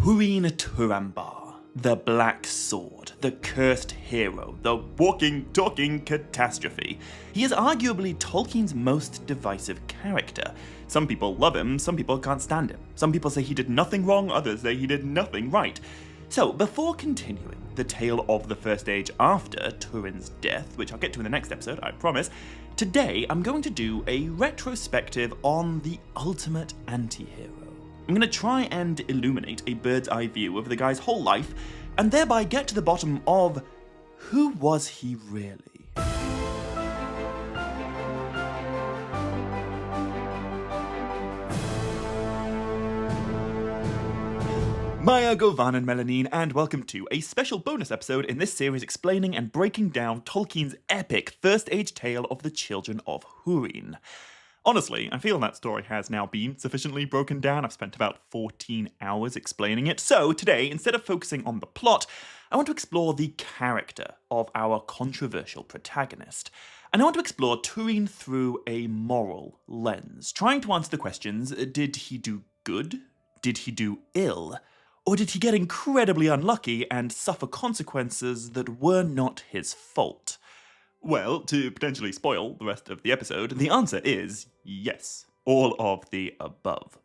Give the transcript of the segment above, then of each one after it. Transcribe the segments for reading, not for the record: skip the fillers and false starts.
Túrin Turambar, the Black Sword, the cursed hero, the walking, talking catastrophe. He is arguably Tolkien's most divisive character. Some people love him, some people can't stand him. Some people say he did nothing wrong, others say he did nothing right. So, before continuing the tale of the First Age after Túrin's death, which I'll get to in the next episode, I promise, today I'm going to do a retrospective on the ultimate anti-hero. I'm going to try and illuminate a bird's eye view of the guy's whole life, and thereby get to the bottom of who was he really? Maya, Govan and Melanine, and welcome to a special bonus episode in this series explaining and breaking down Tolkien's epic First Age tale of the Children of Húrin. Honestly, I feel that story has now been sufficiently broken down. I've spent about 14 hours explaining it. So today, instead of focusing on the plot, I want to explore the character of our controversial protagonist. And I want to explore Túrin through a moral lens, trying to answer the questions, did he do good? Did he do ill? Or did he get incredibly unlucky and suffer consequences that were not his fault? Well, to potentially spoil the rest of the episode, the answer is yes, all of the above.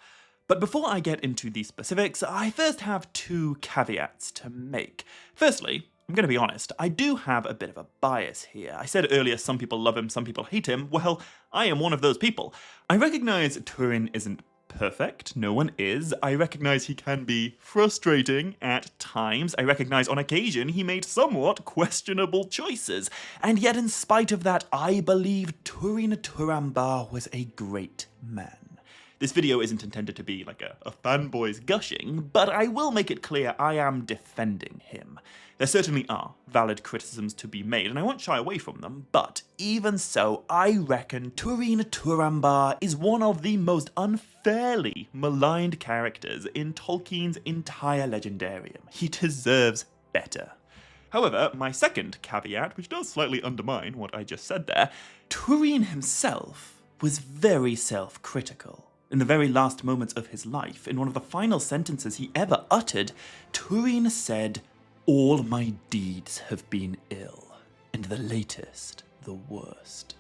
But before I get into the specifics, I first have two caveats to make. Firstly, I'm going to be honest, I do have a bit of a bias here. I said earlier some people love him, some people hate him. Well, I am one of those people. I recognize Túrin isn't perfect, no one is. I recognize he can be frustrating at times. I recognize on occasion he made somewhat questionable choices. And yet in spite of that, I believe Túrin Turambar was a great man. This video isn't intended to be like a fanboy's gushing, but I will make it clear I am defending him. There certainly are valid criticisms to be made, and I won't shy away from them, but even so, I reckon Túrin Turambar is one of the most unfairly maligned characters in Tolkien's entire legendarium. He deserves better. However, my second caveat, which does slightly undermine what I just said there, Túrin himself was very self-critical. In the very last moments of his life, in one of the final sentences he ever uttered, Túrin said, "All my deeds have been ill, and the latest the worst."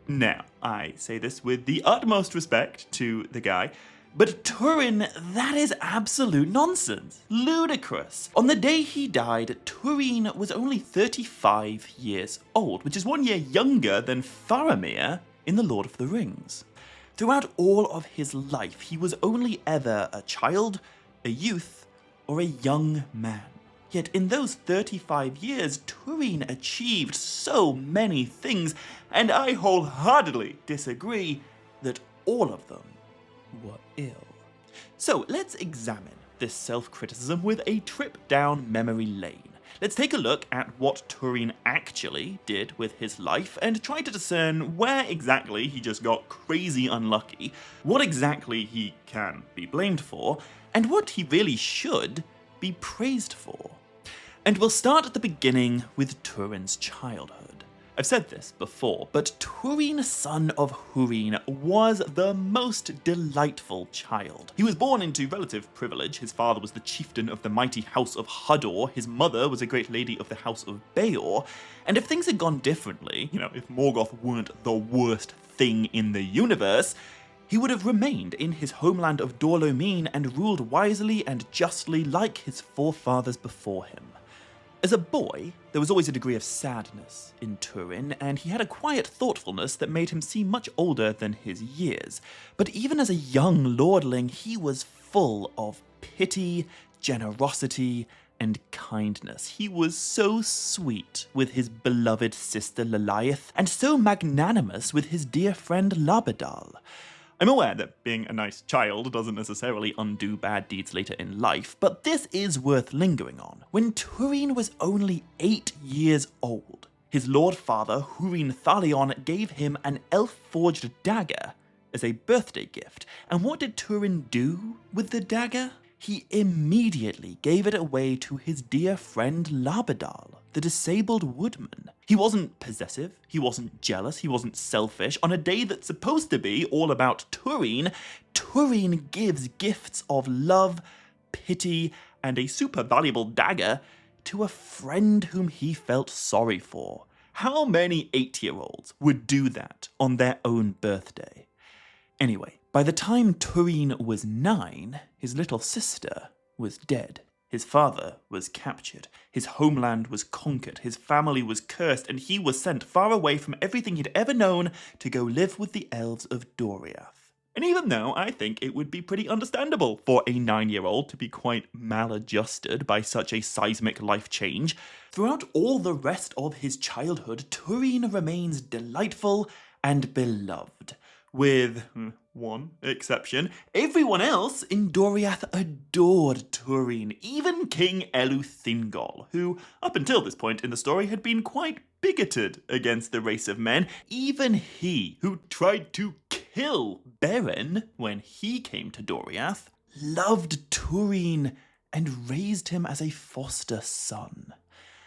Now, I say this with the utmost respect to the guy, but Túrin, that is absolute nonsense. Ludicrous. On the day he died, Túrin was only 35 years old, which is 1 year younger than Faramir in The Lord of the Rings. Throughout all of his life, he was only ever a child, a youth, or a young man. Yet in those 35 years, Túrin achieved so many things, and I wholeheartedly disagree that all of them were ill. So let's examine this self-criticism with a trip down memory lane. Let's take a look at what Túrin actually did with his life and try to discern where exactly he just got crazy unlucky, what exactly he can be blamed for, and what he really should be praised for. And we'll start at the beginning with Túrin's childhood. I've said this before, but Túrin, son of Húrin, was the most delightful child. He was born into relative privilege. His father was the chieftain of the mighty house of Hador, his mother was a great lady of the house of Beor, and if things had gone differently, if Morgoth weren't the worst thing in the universe, he would have remained in his homeland of Dor-lómin and ruled wisely and justly like his forefathers before him. As a boy, there was always a degree of sadness in Túrin, and he had a quiet thoughtfulness that made him seem much older than his years. But even as a young lordling, he was full of pity, generosity, and kindness. He was so sweet with his beloved sister Lalaith, and so magnanimous with his dear friend Labadal. I'm aware that being a nice child doesn't necessarily undo bad deeds later in life, but this is worth lingering on. When Túrin was only 8 years old, his lord father, Húrin Thalion, gave him an elf-forged dagger as a birthday gift. And what did Túrin do with the dagger? He immediately gave it away to his dear friend Labadal, the disabled woodman. He wasn't possessive, he wasn't jealous, he wasn't selfish. On a day that's supposed to be all about Túrin, Túrin gives gifts of love, pity and a super valuable dagger to a friend whom he felt sorry for. How many 8-year-olds would do that on their own birthday? Anyway, by the time Túrin was 9, his little sister was dead. His father was captured, his homeland was conquered, his family was cursed, and he was sent far away from everything he'd ever known to go live with the elves of Doriath. And even though I think it would be pretty understandable for a 9-year-old to be quite maladjusted by such a seismic life change, throughout all the rest of his childhood, Túrin remains delightful and beloved. With one exception, everyone else in Doriath adored Túrin, even King Eleuthingol, who, up until this point in the story, had been quite bigoted against the race of men. Even he, who tried to kill Beren when he came to Doriath, loved Túrin and raised him as a foster son.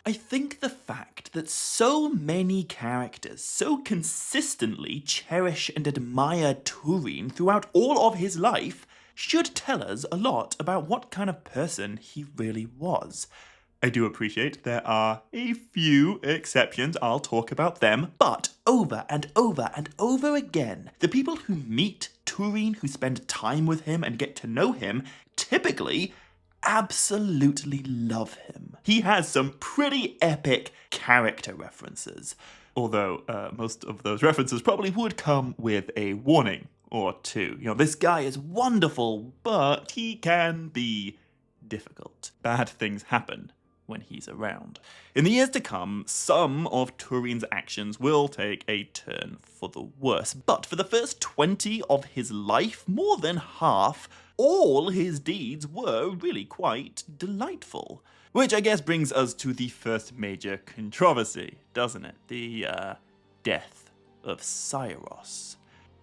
I think the fact that so many characters so consistently cherish and admire Túrin throughout all of his life should tell us a lot about what kind of person he really was. I do appreciate there are a few exceptions, I'll talk about them, but over and over and over again, the people who meet Túrin, who spend time with him and get to know him, typically absolutely love him. He has some pretty epic character references, although most of those references probably would come with a warning or two. You know, this guy is wonderful, but he can be difficult. Bad things happen when he's around. In the years to come, some of Túrin's actions will take a turn for the worse, but for the first 20 of his life, more than half, all his deeds were really quite delightful. Which I guess brings us to the first major controversy, doesn't it? The death of Saeros.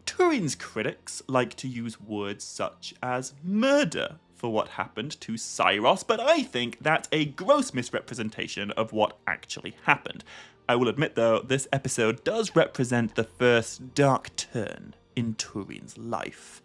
Túrin's critics like to use words such as murder for what happened to Saeros, but I think that's a gross misrepresentation of what actually happened. I will admit, though, this episode does represent the first dark turn in Túrin's life.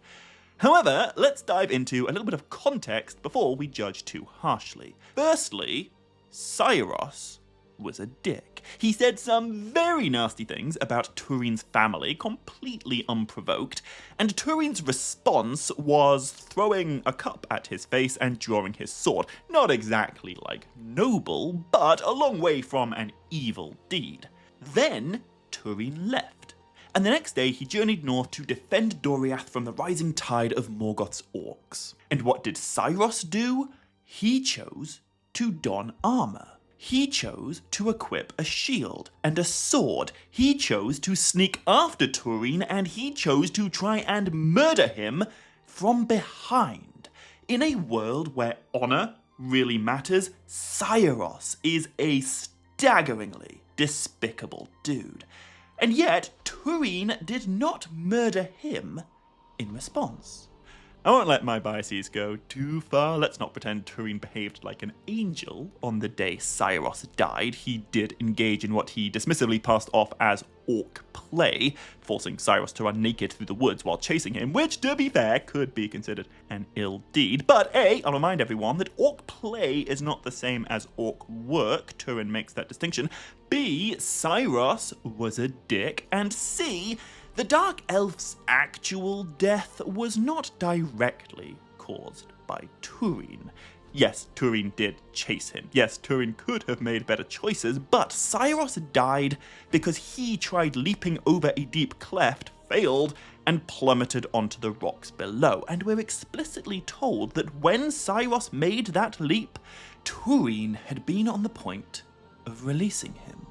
However, let's dive into a little bit of context before we judge too harshly. Firstly, Saeros was a dick. He said some very nasty things about Túrin's family, completely unprovoked, and Túrin's response was throwing a cup at his face and drawing his sword. Not exactly, like, noble, but a long way from an evil deed. Then, Túrin left. And the next day he journeyed north to defend Doriath from the rising tide of Morgoth's orcs. And what did Saeros do? He chose to don armor. He chose to equip a shield and a sword. He chose to sneak after Túrin, and he chose to try and murder him from behind. In a world where honor really matters, Saeros is a staggeringly despicable dude. And yet, Túrin did not murder him in response. I won't let my biases go too far. Let's not pretend Túrin behaved like an angel on the day Saeros died. He did engage in what he dismissively passed off as orc play, forcing Saeros to run naked through the woods while chasing him, which, to be fair, could be considered an ill deed. But A, I'll remind everyone that orc play is not the same as orc work. Túrin makes that distinction. B, Saeros was a dick. And C, the Dark Elf's actual death was not directly caused by Túrin. Yes, Túrin did chase him. Yes, Túrin could have made better choices, but Saeros died because he tried leaping over a deep cleft, failed, and plummeted onto the rocks below. And we're explicitly told that when Saeros made that leap, Túrin had been on the point of releasing him.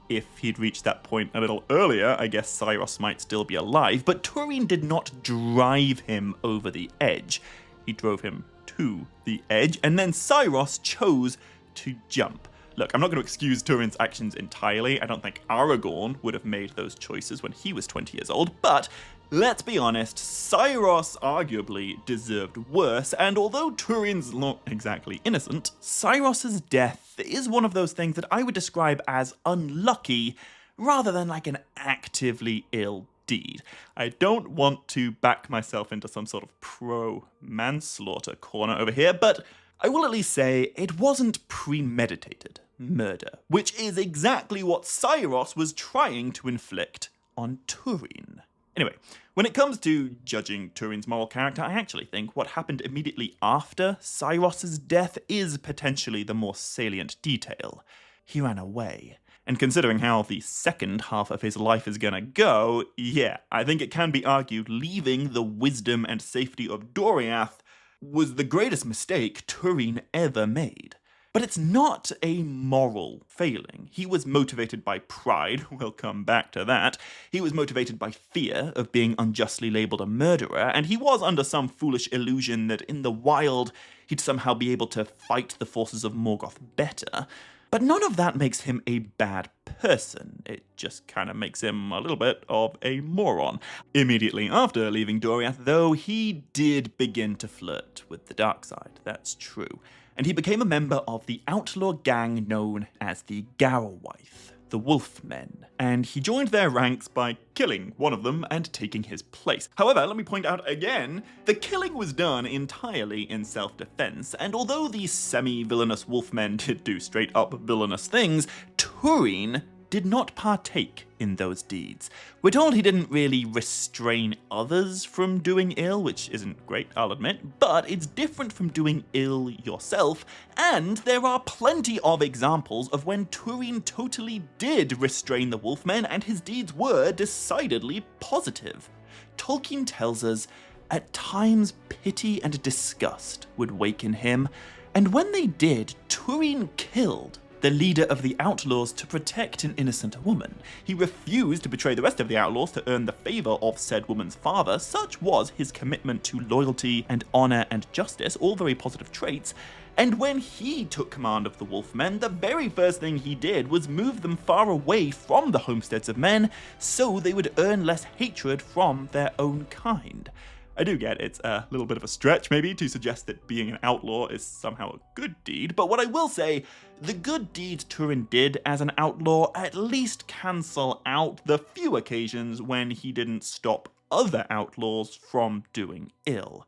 If he'd reached that point a little earlier, I guess Saeros might still be alive, but Túrin did not drive him over the edge. He drove him to the edge, and then Saeros chose to jump. Look, I'm not going to excuse Túrin's actions entirely. I don't think Aragorn would have made those choices when he was 20 years old, but let's be honest, Saeros arguably deserved worse, and although Túrin's not exactly innocent, Saeros's death is one of those things that I would describe as unlucky rather than like an actively ill deed. I don't want to back myself into some sort of pro-manslaughter corner over here, but I will at least say it wasn't premeditated murder, which is exactly what Saeros was trying to inflict on Túrin. Anyway, when it comes to judging Túrin's moral character, I actually think what happened immediately after Saeros' death is potentially the more salient detail. He ran away. And considering how the second half of his life is gonna go, yeah, I think it can be argued leaving the wisdom and safety of Doriath was the greatest mistake Túrin ever made. But it's not a moral failing. He was motivated by pride, we'll come back to that. He was motivated by fear of being unjustly labelled a murderer, and he was under some foolish illusion that in the wild he'd somehow be able to fight the forces of Morgoth better. But none of that makes him a bad person. It just kind of makes him a little bit of a moron. Immediately after leaving Doriath, though, he did begin to flirt with the dark side. That's true. And he became a member of the outlaw gang known as the Garrowythe, the Wolfmen, and he joined their ranks by killing one of them and taking his place. However, let me point out again, the killing was done entirely in self-defense, and although these semi-villainous Wolfmen did do straight-up villainous things, Túrin did not partake in those deeds. We're told he didn't really restrain others from doing ill, which isn't great, I'll admit, but it's different from doing ill yourself, and there are plenty of examples of when Túrin totally did restrain the Wolfmen, and his deeds were decidedly positive. Tolkien tells us, at times pity and disgust would wake in him, and when they did, Túrin killed the leader of the outlaws to protect an innocent woman. He refused to betray the rest of the outlaws to earn the favor of said woman's father. Such was his commitment to loyalty and honor and justice, all very positive traits. And when he took command of the Wolfmen, the very first thing he did was move them far away from the homesteads of men, so they would earn less hatred from their own kind. I do get it's a little bit of a stretch, maybe, to suggest that being an outlaw is somehow a good deed, but what I will say, the good deeds Túrin did as an outlaw at least cancel out the few occasions when he didn't stop other outlaws from doing ill.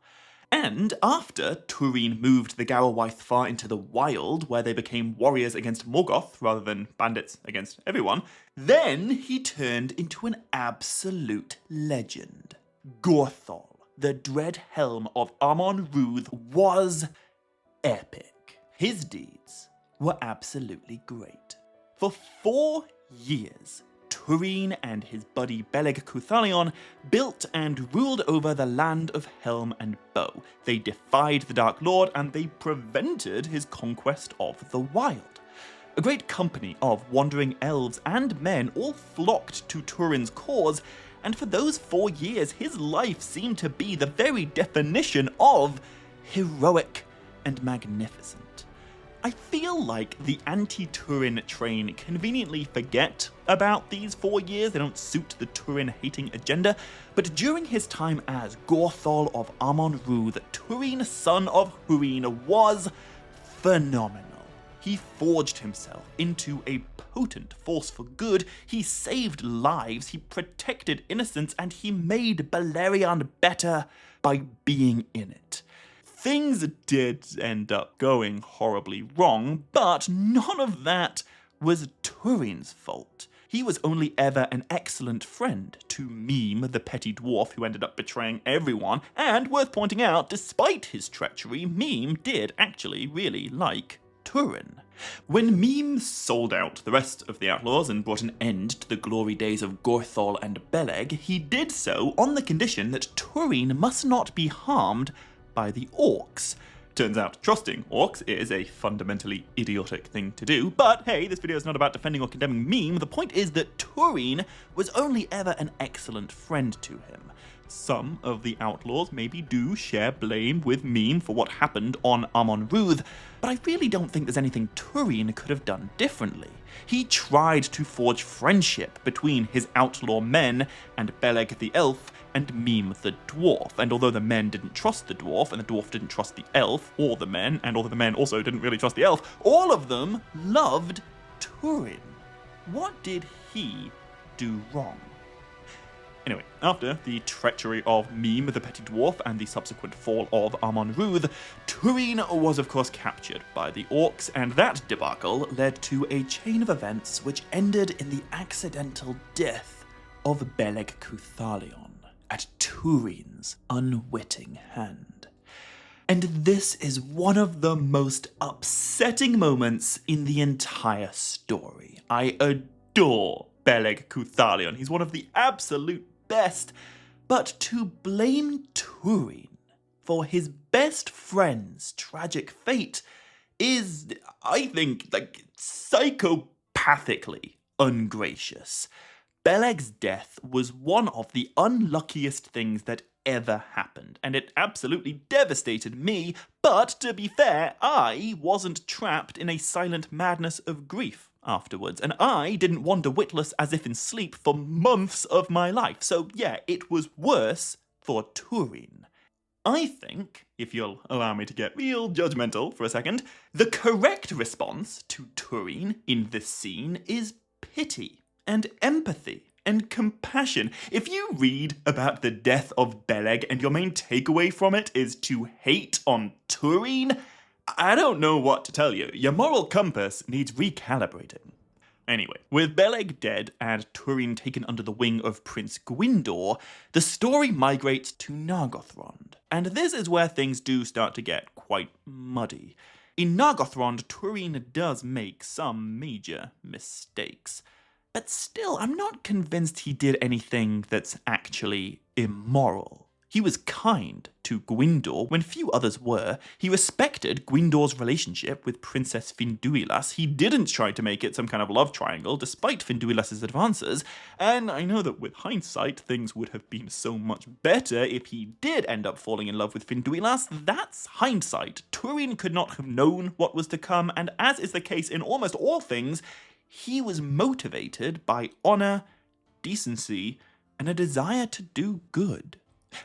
And after Túrin moved the Garrowythe far into the wild, where they became warriors against Morgoth rather than bandits against everyone, then he turned into an absolute legend. Gorthol, the dread helm of Amon Rûdh, was epic. His deeds were absolutely great. For 4 years, Túrin and his buddy Beleg Cuthalion built and ruled over the land of Helm and Bow. They defied the Dark Lord and they prevented his conquest of the wild. A great company of wandering elves and men all flocked to Túrin's cause, and for those 4 years, his life seemed to be the very definition of heroic and magnificent. I feel like the anti-Túrin train conveniently forget about these 4 years. They don't suit the Túrin-hating agenda, but during his time as Gorthol of Amon Rûdh, Túrin, son of Húrin, was phenomenal. He forged himself into a potent force for good, he saved lives, he protected innocence, and he made Beleriand better by being in it. Things did end up going horribly wrong, but none of that was Túrin's fault. He was only ever an excellent friend to Mîm, the petty dwarf who ended up betraying everyone, and worth pointing out, despite his treachery, Mîm did actually really like Túrin. When Mîm sold out the rest of the outlaws and brought an end to the glory days of Gorthol and Beleg, he did so on the condition that Túrin must not be harmed by the orcs. Turns out trusting orcs is a fundamentally idiotic thing to do, but hey, this video is not about defending or condemning Mîm. The point is that Túrin was only ever an excellent friend to him. Some of the outlaws maybe do share blame with Mîm for what happened on Amon Rûdh, but I really don't think there's anything Túrin could have done differently. He tried to forge friendship between his outlaw men and Beleg the elf and Mîm the dwarf, and although the men didn't trust the dwarf, and the dwarf didn't trust the elf or the men, and although the men also didn't really trust the elf, all of them loved Túrin. What did he do wrong? Anyway, after the treachery of Mime the Petty Dwarf and the subsequent fall of Amon-Rûdh, Túrin was of course captured by the orcs, and that debacle led to a chain of events which ended in the accidental death of Beleg Cuthalion at Túrin's unwitting hand. And this is one of the most upsetting moments in the entire story. I adore Beleg Cuthalion. He's one of the absolute best, but to blame Túrin for his best friend's tragic fate is, I think, psychopathically ungracious. Beleg's death was one of the unluckiest things that ever happened, and it absolutely devastated me, but to be fair, I wasn't trapped in a silent madness of grief afterwards, and I didn't wander witless as if in sleep for months of my life, so yeah, it was worse for Túrin. I think, if you'll allow me to get real judgmental for a second, the correct response to Túrin in this scene is pity and empathy and compassion. If you read about the death of Beleg and your main takeaway from it is to hate on Túrin, I don't know what to tell you. Your moral compass needs recalibrating. Anyway, with Beleg dead and Túrin taken under the wing of Prince Gwyndor, the story migrates to Nargothrond. And this is where things do start to get quite muddy. In Nargothrond, Túrin does make some major mistakes. But still, I'm not convinced he did anything that's actually immoral. He was kind to Gwyndor when few others were. He respected Gwyndor's relationship with Princess Finduilas. He didn't try to make it some kind of love triangle, despite Finduilas' advances. And I know that with hindsight, things would have been so much better if he did end up falling in love with Finduilas. That's hindsight. Túrin could not have known what was to come, and as is the case in almost all things, he was motivated by honor, decency, and a desire to do good.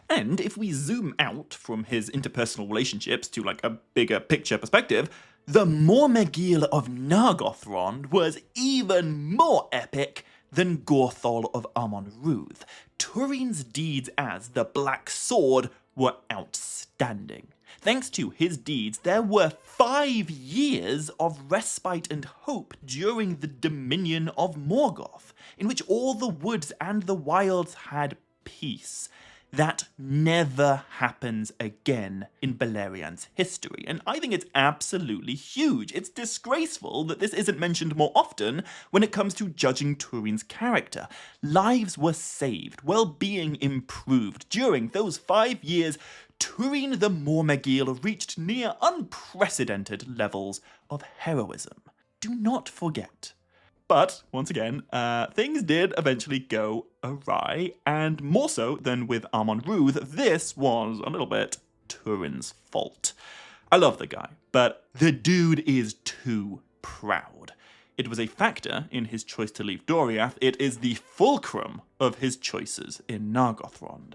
And if we zoom out from his interpersonal relationships to like a bigger picture perspective, the Mormegil of Nargothrond was even more epic than Gorthol of Amon-Rûdh. Túrin's deeds as the Black Sword were outstanding. Thanks to his deeds, there were 5 years of respite and hope during the dominion of Morgoth, in which all the woods and the wilds had peace. That never happens again in Beleriand's history, and I think it's absolutely huge. It's disgraceful that this isn't mentioned more often when it comes to judging Túrin's character. Lives were saved, well-being improved. During those 5 years, Túrin the Mormegil reached near unprecedented levels of heroism. Do not forget. But, once again, things did eventually go awry, and more so than with Amon-Rûdh, this was a little bit Túrin's fault. I love the guy, but the dude is too proud. It was a factor in his choice to leave Doriath. It is the fulcrum of his choices in Nargothrond.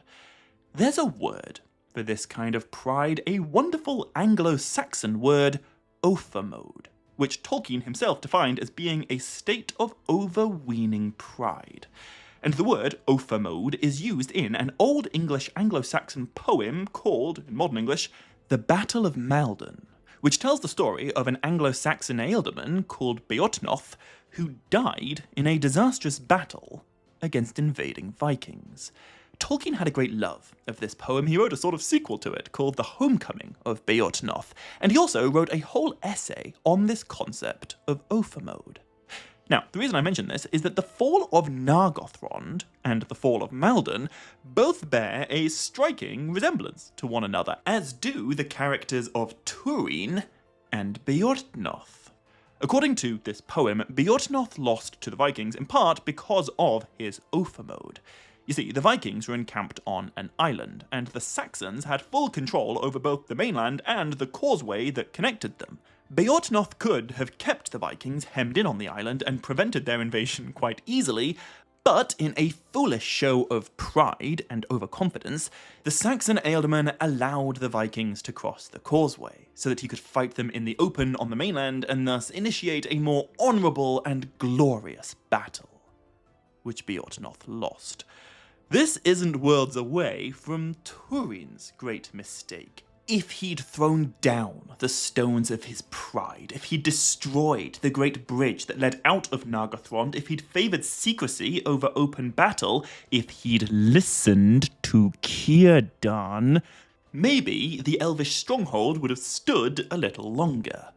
There's a word for this kind of pride, a wonderful Anglo-Saxon word, ophemode, which Tolkien himself defined as being a state of overweening pride. And the word ophemode is used in an Old English Anglo-Saxon poem called, in modern English, The Battle of Maldon, which tells the story of an Anglo-Saxon ealdorman called Beotnoth who died in a disastrous battle against invading Vikings. Tolkien had a great love of this poem. He wrote a sort of sequel to it called The Homecoming of Beotnoth, and he also wrote a whole essay on this concept of ophemode. Now, the reason I mention this is that the fall of Nargothrond and the fall of Maldon both bear a striking resemblance to one another, as do the characters of Túrin and Beotnoth. According to this poem, Beotnoth lost to the Vikings in part because of his ophemode. You see, the Vikings were encamped on an island, and the Saxons had full control over both the mainland and the causeway that connected them. Beotnoth could have kept the Vikings hemmed in on the island and prevented their invasion quite easily, but in a foolish show of pride and overconfidence, the Saxon ealdorman allowed the Vikings to cross the causeway, so that he could fight them in the open on the mainland and thus initiate a more honourable and glorious battle, which Beotnoth lost. This isn't worlds away from Túrin's great mistake. If he'd thrown down the stones of his pride, if he'd destroyed the great bridge that led out of Nargothrond, if he'd favoured secrecy over open battle, if he'd listened to Círdan, maybe the elvish stronghold would have stood a little longer.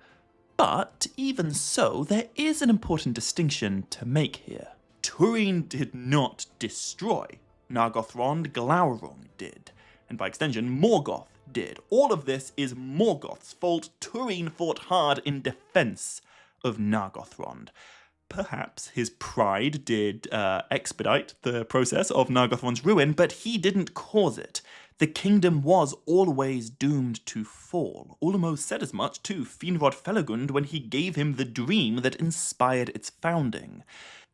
But even so, there is an important distinction to make here. Túrin did not destroy Nargothrond, Glaurung did, and by extension Morgoth did. All of this is Morgoth's fault. Túrin fought hard in defense of Nargothrond. Perhaps his pride did expedite the process of Nargothrond's ruin, but he didn't cause it. The kingdom was always doomed to fall. Ulmo said as much to Finrod Felagund when he gave him the dream that inspired its founding.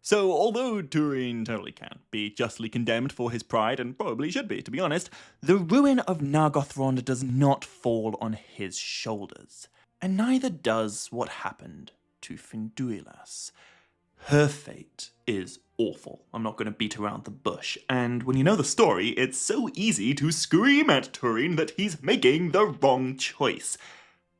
So, although Túrin totally can be justly condemned for his pride, and probably should be, to be honest, the ruin of Nargothrond does not fall on his shoulders. And neither does what happened to Finduilas. Her fate is awful. I'm not going to beat around the bush. And when you know the story, it's so easy to scream at Túrin that he's making the wrong choice.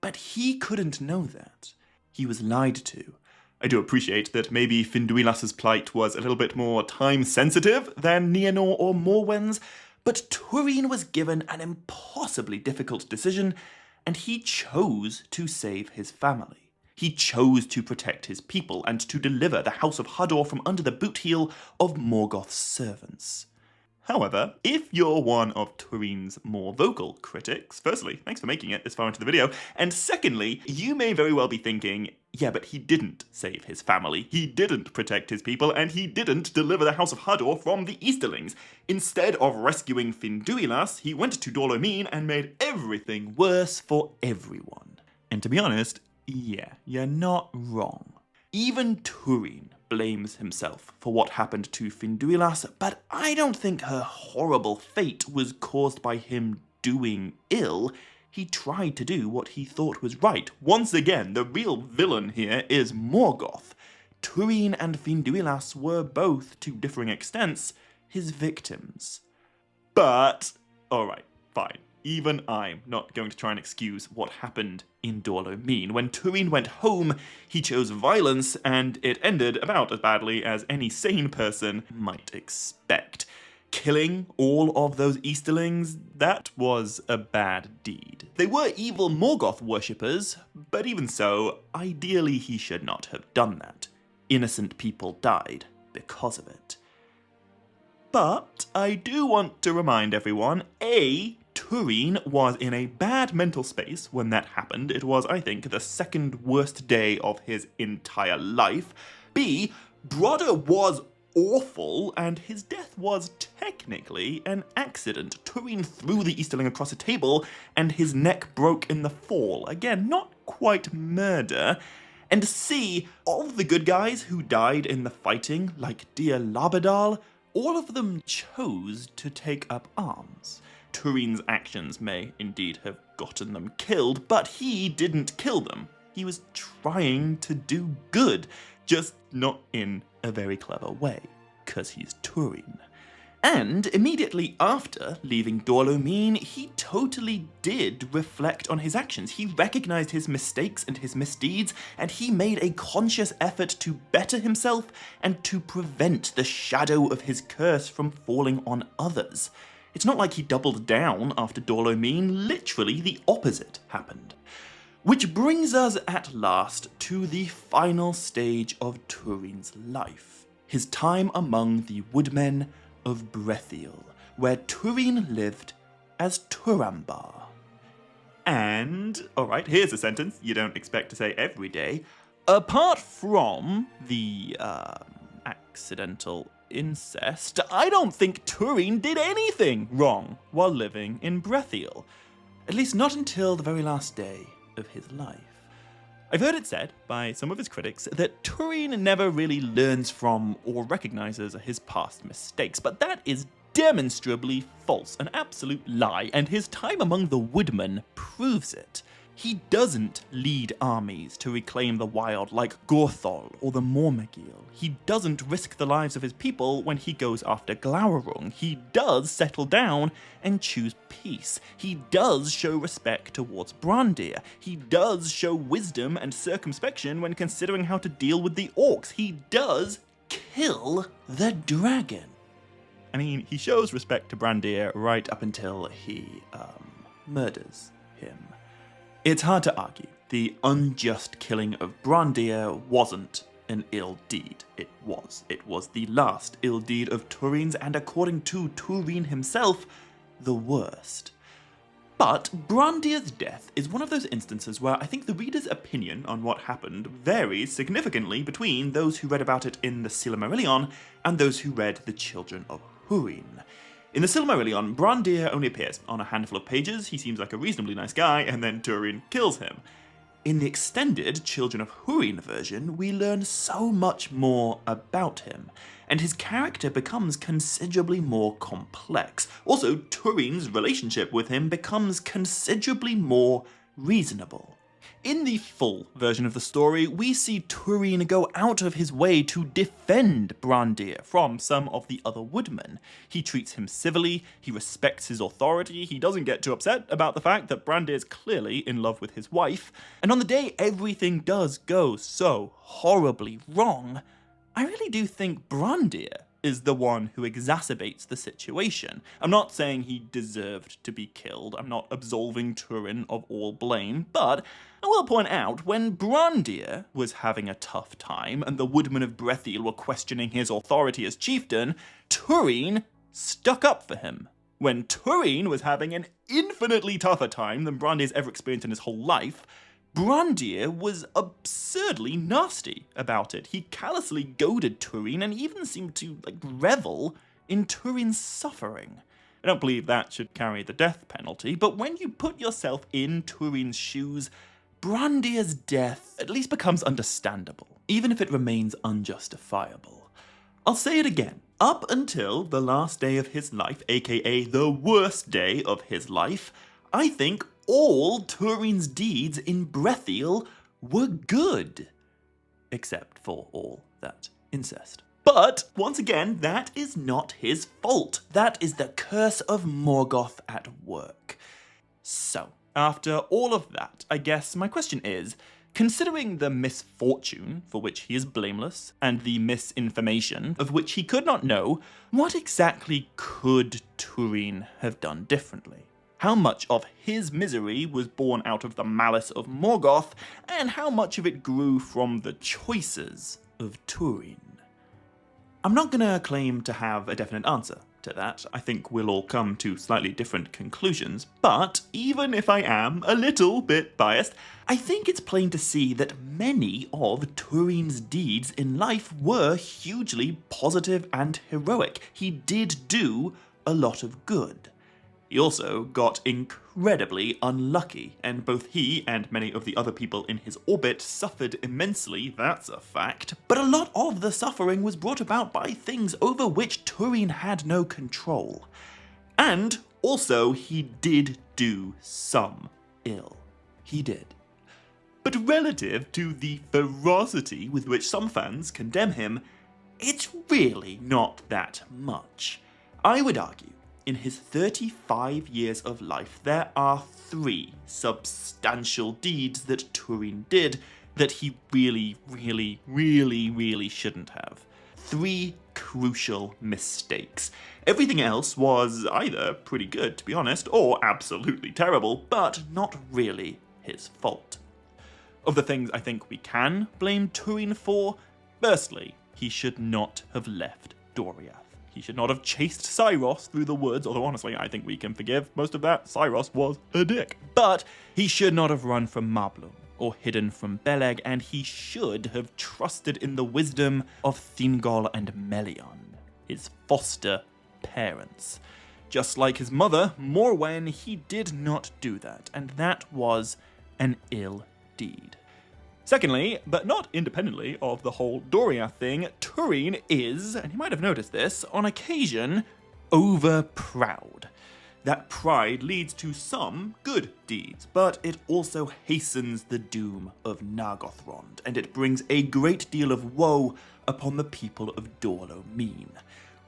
But he couldn't know that. He was lied to. I do appreciate that maybe Finduilas' plight was a little bit more time-sensitive than Nienor or Morwen's, but Túrin was given an impossibly difficult decision, and he chose to save his family. He chose to protect his people and to deliver the House of Hador from under the boot heel of Morgoth's servants. However, if you're one of Túrin's more vocal critics, firstly, thanks for making it this far into the video, and secondly, you may very well be thinking, yeah, but he didn't save his family, he didn't protect his people, and he didn't deliver the House of Hador from the Easterlings. Instead of rescuing Finduilas, he went to Dol Amín and made everything worse for everyone. And to be honest, yeah, you're not wrong. Even Túrin blames himself for what happened to Finduilas, but I don't think her horrible fate was caused by him doing ill. He tried to do what he thought was right. Once again, the real villain here is Morgoth. Túrin and Finduilas were both, to differing extents, his victims. But, alright, fine. Even I'm not going to try and excuse what happened in Dol Amín. When Túrin went home, he chose violence, and it ended about as badly as any sane person might expect. Killing all of those Easterlings, that was a bad deed. They were evil Morgoth worshippers, but even so, ideally he should not have done that. Innocent people died because of it. But I do want to remind everyone, Túrin was in a bad mental space when that happened. It was, I think, the second worst day of his entire life. B, Brodder was awful, and his death was technically an accident. Túrin threw the Easterling across a table, and his neck broke in the fall. Again, not quite murder. And C, all of the good guys who died in the fighting, like Dear Labadal, all of them chose to take up arms. Túrin's actions may indeed have gotten them killed, but he didn't kill them. He was trying to do good, just not in a very clever way, 'cause he's Túrin. And immediately after leaving Dol Amín, he totally did reflect on his actions. He recognized his mistakes and his misdeeds, and he made a conscious effort to better himself and to prevent the shadow of his curse from falling on others. It's not like he doubled down after Dol Amín, literally the opposite happened. Which brings us at last to the final stage of Túrin's life, his time among the woodmen of Brethiel, where Túrin lived as Turambar. And, alright, here's a sentence you don't expect to say every day. Apart from the accidental incest, I don't think Túrin did anything wrong while living in Brethiel. At least not until the very last day of his life. I've heard it said by some of his critics that Túrin never really learns from or recognizes his past mistakes, but that is demonstrably false, an absolute lie, and his time among the woodmen proves it. He doesn't lead armies to reclaim the wild like Gorthol or the Mormegil. He doesn't risk the lives of his people when he goes after Glaurung. He does settle down and choose peace. He does show respect towards Brandir. He does show wisdom and circumspection when considering how to deal with the orcs. He does kill the dragon. I mean, he shows respect to Brandir right up until he murders him. It's hard to argue. The unjust killing of Brandir wasn't an ill deed. It was. It was the last ill deed of Túrin's, and according to Túrin himself, the worst. But Brandir's death is one of those instances where I think the reader's opinion on what happened varies significantly between those who read about it in the Silmarillion and those who read the Children of Húrin. In the Silmarillion, Brandir only appears on a handful of pages, he seems like a reasonably nice guy, and then Túrin kills him. In the extended Children of Húrin version, we learn so much more about him, and his character becomes considerably more complex. Also, Túrin's relationship with him becomes considerably more reasonable. In the full version of the story, we see Túrin go out of his way to defend Brandir from some of the other woodmen. He treats him civilly, he respects his authority, he doesn't get too upset about the fact that Brandir's clearly in love with his wife, and on the day everything does go so horribly wrong, I really do think Brandir is the one who exacerbates the situation. I'm not saying he deserved to be killed, I'm not absolving Túrin of all blame, but I will point out, when Brandir was having a tough time and the woodmen of Brethil were questioning his authority as chieftain, Túrin stuck up for him. When Túrin was having an infinitely tougher time than Brandir's ever experienced in his whole life, Brandir was absurdly nasty about it. He callously goaded Túrin and even seemed to revel in Túrin's suffering. I don't believe that should carry the death penalty, but when you put yourself in Túrin's shoes, Brandir's death at least becomes understandable, even if it remains unjustifiable. I'll say it again. Up until the last day of his life, aka the worst day of his life, I think all Túrin's deeds in Brethil were good. Except for all that incest. But, once again, that is not his fault. That is the curse of Morgoth at work. So, after all of that, I guess my question is, considering the misfortune for which he is blameless, and the misinformation of which he could not know, what exactly could Túrin have done differently? How much of his misery was born out of the malice of Morgoth, and how much of it grew from the choices of Túrin? I'm not gonna claim to have a definite answer to that. I think we'll all come to slightly different conclusions, but even if I am a little bit biased, I think it's plain to see that many of Túrin's deeds in life were hugely positive and heroic. He did do a lot of good. He also got incredibly unlucky, and both he and many of the other people in his orbit suffered immensely, that's a fact. But a lot of the suffering was brought about by things over which Túrin had no control. And also, he did do some ill. He did. But relative to the ferocity with which some fans condemn him, it's really not that much. I would argue, in his 35 years of life, there are 3 substantial deeds that Túrin did that he really shouldn't have. 3 crucial mistakes. Everything else was either pretty good, to be honest, or absolutely terrible, but not really his fault. Of the things I think we can blame Túrin for, firstly, he should not have left Doriath. He should not have chased Cyros through the woods, although honestly I think we can forgive most of that. Cyros was a dick. But he should not have run from Mablung or hidden from Beleg, and he should have trusted in the wisdom of Thingol and Melion, his foster parents. Just like his mother, Morwen, he did not do that, and that was an ill deed. Secondly, but not independently of the whole Doriath thing, Túrin is, and you might have noticed this, on occasion, over-proud. That pride leads to some good deeds, but it also hastens the doom of Nargothrond, and it brings a great deal of woe upon the people of Dor-lómin.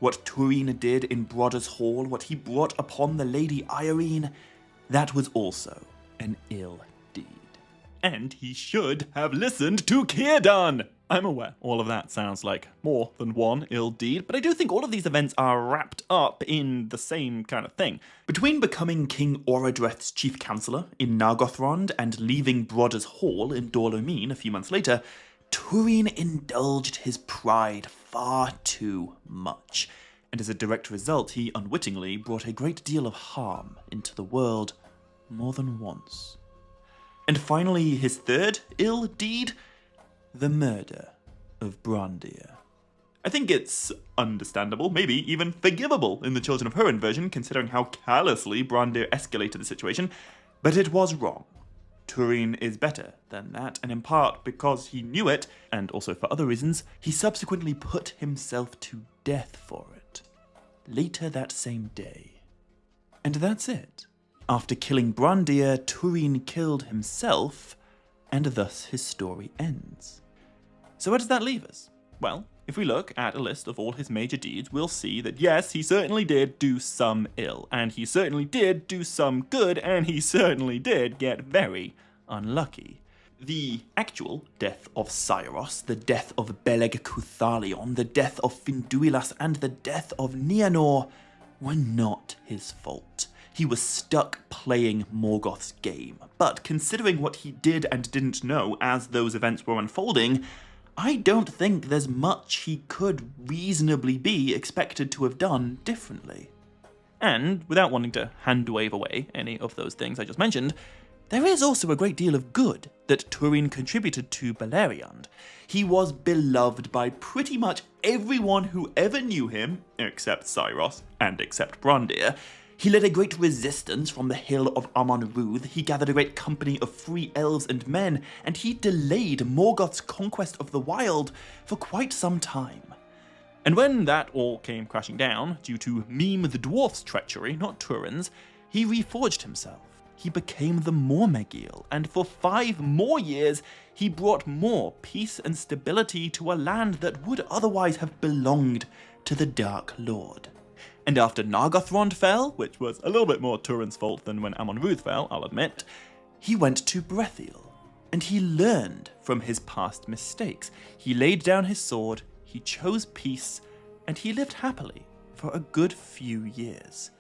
What Túrin did in Brodder's Hall, what he brought upon the Lady Irene, that was also an ill deed. And he should have listened to Círdan! I'm aware all of that sounds like more than one ill deed, but I do think all of these events are wrapped up in the same kind of thing. Between becoming King Orodreth's chief counselor in Nargothrond and leaving Brodder's Hall in Dor-lómin a few months later, Túrin indulged his pride far too much, and as a direct result, he unwittingly brought a great deal of harm into the world more than once. And finally, his third ill deed, the murder of Brandir. I think it's understandable, maybe even forgivable in the Children of Húrin version, considering how callously Brandir escalated the situation, but it was wrong. Túrin is better than that, and in part because he knew it, and also for other reasons, he subsequently put himself to death for it, later that same day. And that's it. After killing Brandir, Túrin killed himself, and thus his story ends. So where does that leave us? Well, if we look at a list of all his major deeds, we'll see that yes, he certainly did do some ill, and he certainly did do some good, and he certainly did get very unlucky. The actual death of Cyros, the death of Beleg Cuthalion, the death of Finduilas, and the death of Nienor were not his fault. He was stuck playing Morgoth's game, but considering what he did and didn't know as those events were unfolding, I don't think there's much he could reasonably be expected to have done differently. And, without wanting to hand-wave away any of those things I just mentioned, there is also a great deal of good that Túrin contributed to Beleriand. He was beloved by pretty much everyone who ever knew him, except Cyros and except Brandir. He led a great resistance from the hill of Amon-Rûdh, he gathered a great company of free elves and men, and he delayed Morgoth's conquest of the Wild for quite some time. And when that all came crashing down, due to Mime the Dwarf's treachery, not Túrin's, he reforged himself. He became the Mormegil, and for 5 more years, he brought more peace and stability to a land that would otherwise have belonged to the Dark Lord. And after Nargothrond fell, which was a little bit more Túrin's fault than when Amon-Rûdh fell, I'll admit, he went to Brethiel, and he learned from his past mistakes. He laid down his sword, he chose peace, and he lived happily for a good few years.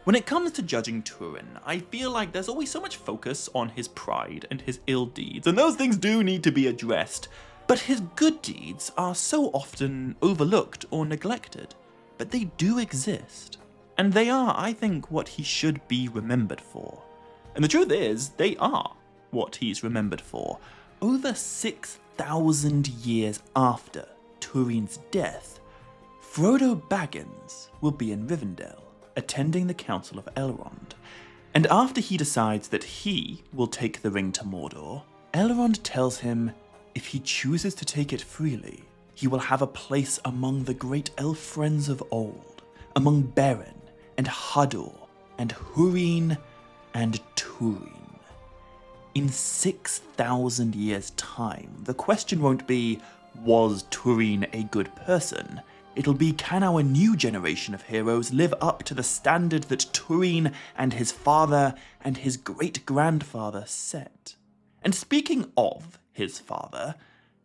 When it comes to judging Túrin, I feel like there's always so much focus on his pride and his ill deeds, and those things do need to be addressed, but his good deeds are so often overlooked or neglected. But they do exist, and they are, I think, what he should be remembered for. And the truth is, they are what he's remembered for. Over 6,000 years after Túrin's death, Frodo Baggins will be in Rivendell, attending the Council of Elrond. And after he decides that he will take the ring to Mordor, Elrond tells him if he chooses to take it freely, he will have a place among the great elf friends of old, among Beren and Hador and Húrin and Túrin. In 6,000 years' time, the question won't be, was Túrin a good person? It'll be, can our new generation of heroes live up to the standard that Túrin and his father and his great-grandfather set? And speaking of his father,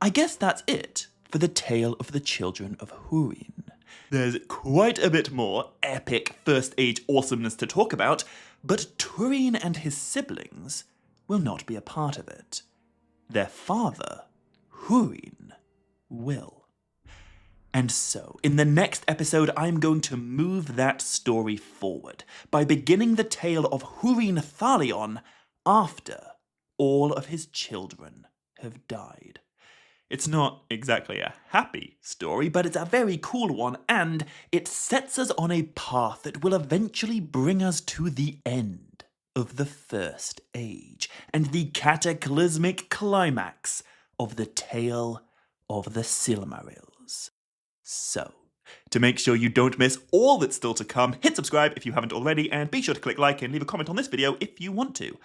I guess that's it for the tale of the Children of Húrin. There's quite a bit more epic First Age awesomeness to talk about, but Túrin and his siblings will not be a part of it. Their father, Húrin, will. And so, in the next episode, I'm going to move that story forward by beginning the tale of Húrin Thalion after all of his children have died. It's not exactly a happy story, but it's a very cool one, and it sets us on a path that will eventually bring us to the end of the First Age, and the cataclysmic climax of the Tale of the Silmarils. So, To make sure you don't miss all that's still to come, hit subscribe if you haven't already, and be sure to click like and leave a comment on this video if you want to.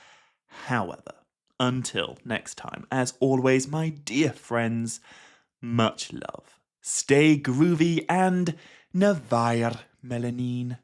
However, until next time, as always, my dear friends, much love. Stay groovy and Navair Melanin.